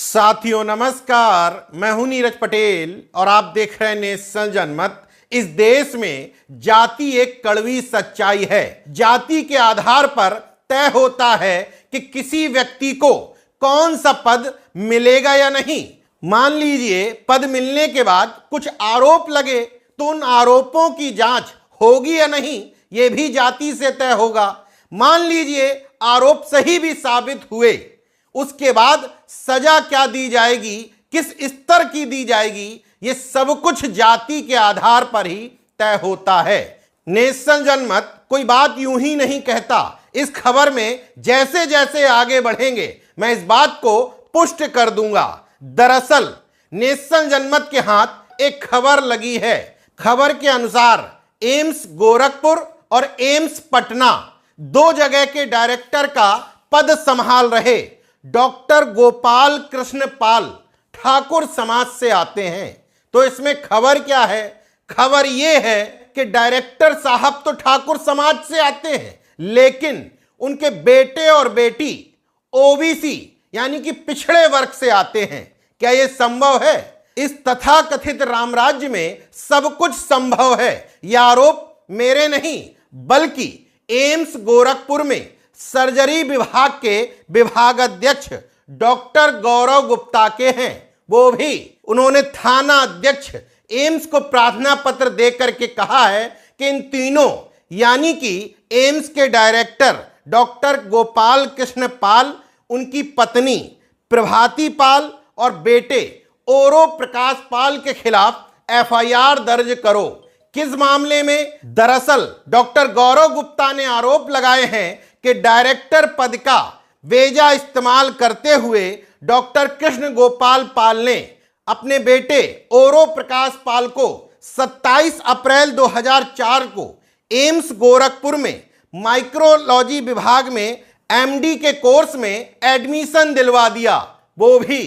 साथियों नमस्कार, मैं हूं नीरज पटेल और आप देख रहे हैं नेशनल जनमत। इस देश में जाति एक कड़वी सच्चाई है। जाति के आधार पर तय होता है कि किसी व्यक्ति को कौन सा पद मिलेगा या नहीं। मान लीजिए पद मिलने के बाद कुछ आरोप लगे तो उन आरोपों की जांच होगी या नहीं, यह भी जाति से तय होगा। मान लीजिए आरोप सही भी साबित हुए, उसके बाद सजा क्या दी जाएगी, किस स्तर की दी जाएगी, ये सब कुछ जाति के आधार पर ही तय होता है। नेशनल जनमत कोई बात यूं ही नहीं कहता। इस खबर में जैसे जैसे आगे बढ़ेंगे मैं इस बात को पुष्ट कर दूंगा। दरअसल नेशनल जनमत के हाथ एक खबर लगी है। खबर के अनुसार एम्स गोरखपुर और एम्स पटना दो जगह के डायरेक्टर का पद संभाल रहे डॉक्टर गोपाल कृष्ण पाल ठाकुर समाज से आते हैं। तो इसमें खबर क्या है? खबर यह है कि डायरेक्टर साहब तो ठाकुर समाज से आते हैं, लेकिन उनके बेटे और बेटी ओबीसी यानी कि पिछड़े वर्ग से आते हैं। क्या यह संभव है? इस तथाकथित रामराज्य में सब कुछ संभव है। यह आरोप मेरे नहीं बल्कि एम्स गोरखपुर में सर्जरी विभाग के विभागाध्यक्ष डॉक्टर गौरव गुप्ता के हैं। वो भी उन्होंने थाना अध्यक्ष एम्स को प्रार्थना पत्र देकर के कहा है कि इन तीनों यानी कि एम्स के डायरेक्टर डॉक्टर गोपाल कृष्ण पाल, उनकी पत्नी प्रभाती पाल और बेटे ओरो प्रकाश पाल के खिलाफ एफआईआर दर्ज करो। किस मामले में? दरअसल डॉक्टर गौरव गुप्ता ने आरोप लगाए हैं कि डायरेक्टर पद का वेजा इस्तेमाल करते हुए डॉक्टर कृष्ण गोपाल पाल ने अपने बेटे ओरो प्रकाश पाल को 27 अप्रैल 2004 को एम्स गोरखपुर में माइक्रोलॉजी विभाग में एमडी के कोर्स में एडमिशन दिलवा दिया, वो भी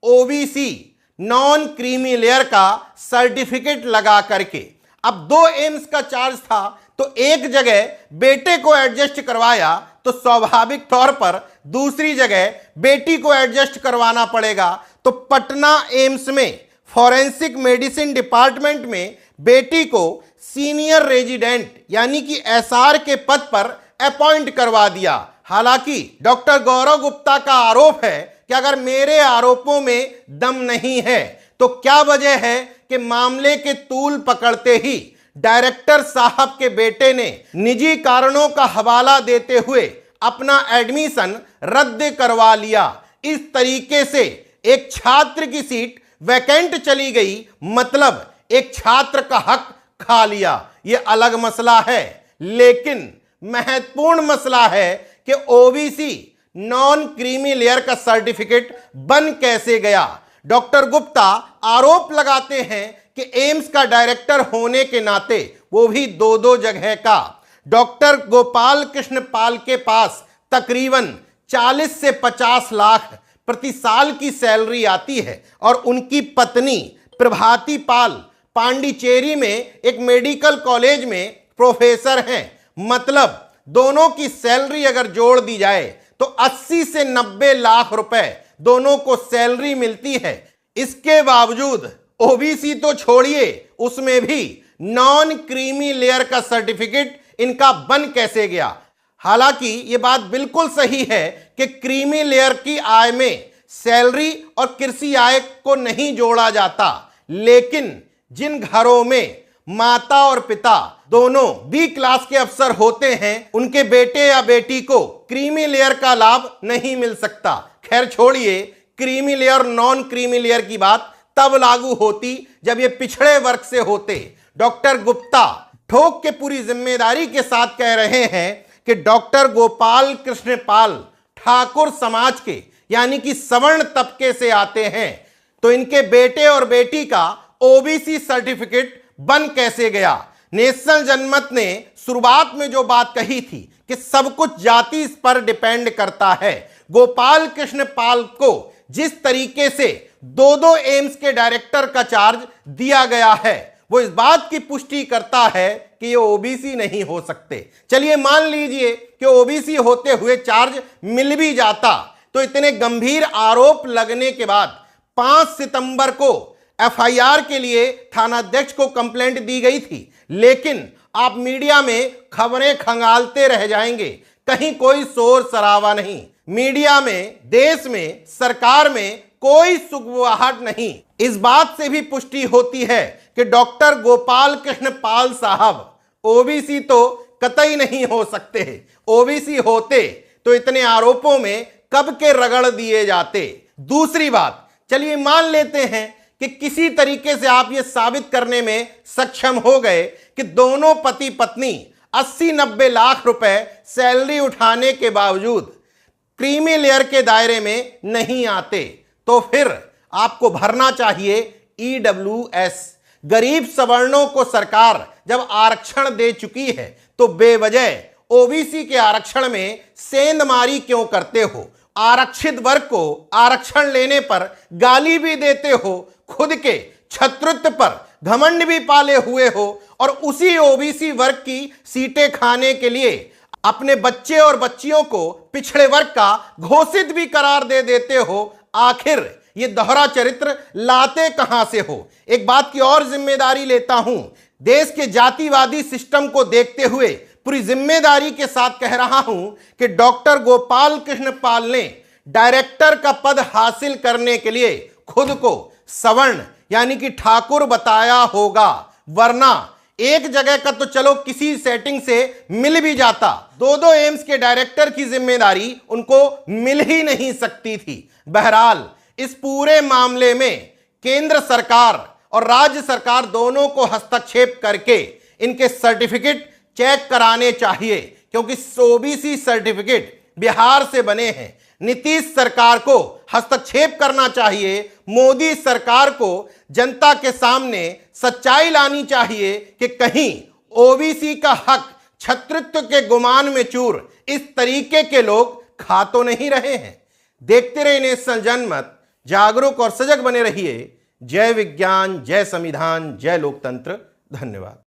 ओबीसी नॉन क्रीमी लेयर का सर्टिफिकेट लगा करके। अब दो एम्स का चार्ज था तो एक जगह बेटे को एडजस्ट करवाया तो स्वाभाविक तौर पर दूसरी जगह बेटी को एडजस्ट करवाना पड़ेगा। तो पटना एम्स में फॉरेंसिक मेडिसिन डिपार्टमेंट में बेटी को सीनियर रेजिडेंट यानी कि एसआर के पद पर अपॉइंट करवा दिया। हालांकि डॉक्टर गौरव गुप्ता का आरोप है कि अगर मेरे आरोपों में दम नहीं है तो क्या वजह है कि मामले के तूल पकड़ते ही डायरेक्टर साहब के बेटे ने निजी कारणों का हवाला देते हुए अपना एडमिशन रद्द करवा लिया। इस तरीके से एक छात्र की सीट वैकेंट चली गई, मतलब एक छात्र का हक खा लिया। यह अलग मसला है, लेकिन महत्वपूर्ण मसला है कि ओबीसी नॉन क्रीमी लेयर का सर्टिफिकेट बन कैसे गया। डॉक्टर गुप्ता आरोप लगाते हैं कि एम्स का डायरेक्टर होने के नाते, वो भी दो जगह का, डॉक्टर गोपाल कृष्ण पाल के पास तकरीबन 40 से 50 लाख प्रति साल की सैलरी आती है और उनकी पत्नी प्रभाती पाल पांडिचेरी में एक मेडिकल कॉलेज में प्रोफेसर हैं। मतलब दोनों की सैलरी अगर जोड़ दी जाए तो 80 से 90 लाख रुपए दोनों को सैलरी मिलती है। इसके बावजूद ओबीसी तो छोड़िए, उसमें भी नॉन क्रीमी लेयर का सर्टिफिकेट इनका बन कैसे गया। हालांकि ये बात बिल्कुल सही है कि क्रीमी लेयर की आय में सैलरी और कृषि आय को नहीं जोड़ा जाता, लेकिन जिन घरों में माता और पिता दोनों बी क्लास के अफसर होते हैं, उनके बेटे या बेटी को क्रीमी लेयर का लाभ नहीं मिल सकता। खैर छोड़िए, creamy layer non creamy layer की बात तब लागू होती जब ये पिछड़े वर्ग से होते। डॉक्टर गुप्ता ठोक के पूरी जिम्मेदारी के साथ कह रहे हैं कि डॉक्टर गोपाल कृष्ण पाल ठाकुर समाज के यानी कि सवर्ण तबके से आते हैं, तो इनके बेटे और बेटी का ओबीसी सर्टिफिकेट बन कैसे गया। नेशनल जनमत ने शुरुआत में जो बात कही थी कि सब कुछ जाति पर डिपेंड करता है, गोपाल कृष्ण पाल को जिस तरीके से दो एम्स के डायरेक्टर का चार्ज दिया गया है, वो इस बात की पुष्टि करता है कि ये ओबीसी नहीं हो सकते। चलिए मान लीजिए कि ओबीसी होते हुए चार्ज मिल भी जाता, तो इतने गंभीर आरोप लगने के बाद 5 सितंबर को एफआईआर के लिए थानाध्यक्ष को कंप्लेंट दी गई थी, लेकिन आप मीडिया में खबरें खंगालते रह जाएंगे, कहीं कोई शोर शराबा नहीं। मीडिया में, देश में, सरकार में कोई सुगबुगाहट नहीं। इस बात से भी पुष्टि होती है कि डॉक्टर गोपाल कृष्ण पाल साहब ओबीसी तो कतई नहीं हो सकते। ओबीसी होते तो इतने आरोपों में कब के रगड़ दिए जाते। दूसरी बात, चलिए मान लेते हैं कि किसी तरीके से आप यह साबित करने में सक्षम हो गए कि दोनों पति पत्नी 80-90 लाख रुपए सैलरी उठाने के बावजूद क्रीमी लेयर के दायरे में नहीं आते, तो फिर आपको भरना चाहिए ईडब्ल्यूएस। गरीब सवर्णों को सरकार जब आरक्षण दे चुकी है तो बेवजह ओबीसी के आरक्षण में सेंधमारी क्यों करते हो? आरक्षित वर्ग को आरक्षण लेने पर गाली भी देते हो, खुद के छत्रत्व पर घमंड भी पाले हुए हो, और उसी ओबीसी वर्ग की सीटें खाने के लिए अपने बच्चे और बच्चियों को पिछड़े वर्ग का घोषित भी करार दे देते हो। आखिर ये दोहरा चरित्र लाते कहां से हो? एक बात की और जिम्मेदारी लेता हूं, देश के जातिवादी सिस्टम को देखते हुए पूरी जिम्मेदारी के साथ कह रहा हूं कि डॉक्टर गोपाल कृष्ण पाल ने डायरेक्टर का पद हासिल करने के लिए खुद को सवर्ण यानी कि ठाकुर बताया होगा, वरना एक जगह का तो चलो किसी सेटिंग से मिल भी जाता, 2-2 एम्स के डायरेक्टर की जिम्मेदारी उनको मिल ही नहीं सकती थी। बहरहाल इस पूरे मामले में केंद्र सरकार और राज्य सरकार दोनों को हस्तक्षेप करके इनके सर्टिफिकेट चेक कराने चाहिए, क्योंकि ओबीसी सर्टिफिकेट बिहार से बने हैं। नीतीश सरकार को हस्तक्षेप करना चाहिए, मोदी सरकार को जनता के सामने सच्चाई लानी चाहिए कि कहीं ओबीसी का हक छत्रत्व के गुमान में चूर इस तरीके के लोग खा तो नहीं रहे हैं। देखते रहिए नेशनल जनमत, जागरूक और सजग बने रहिए। जय विज्ञान, जय संविधान, जय लोकतंत्र। धन्यवाद।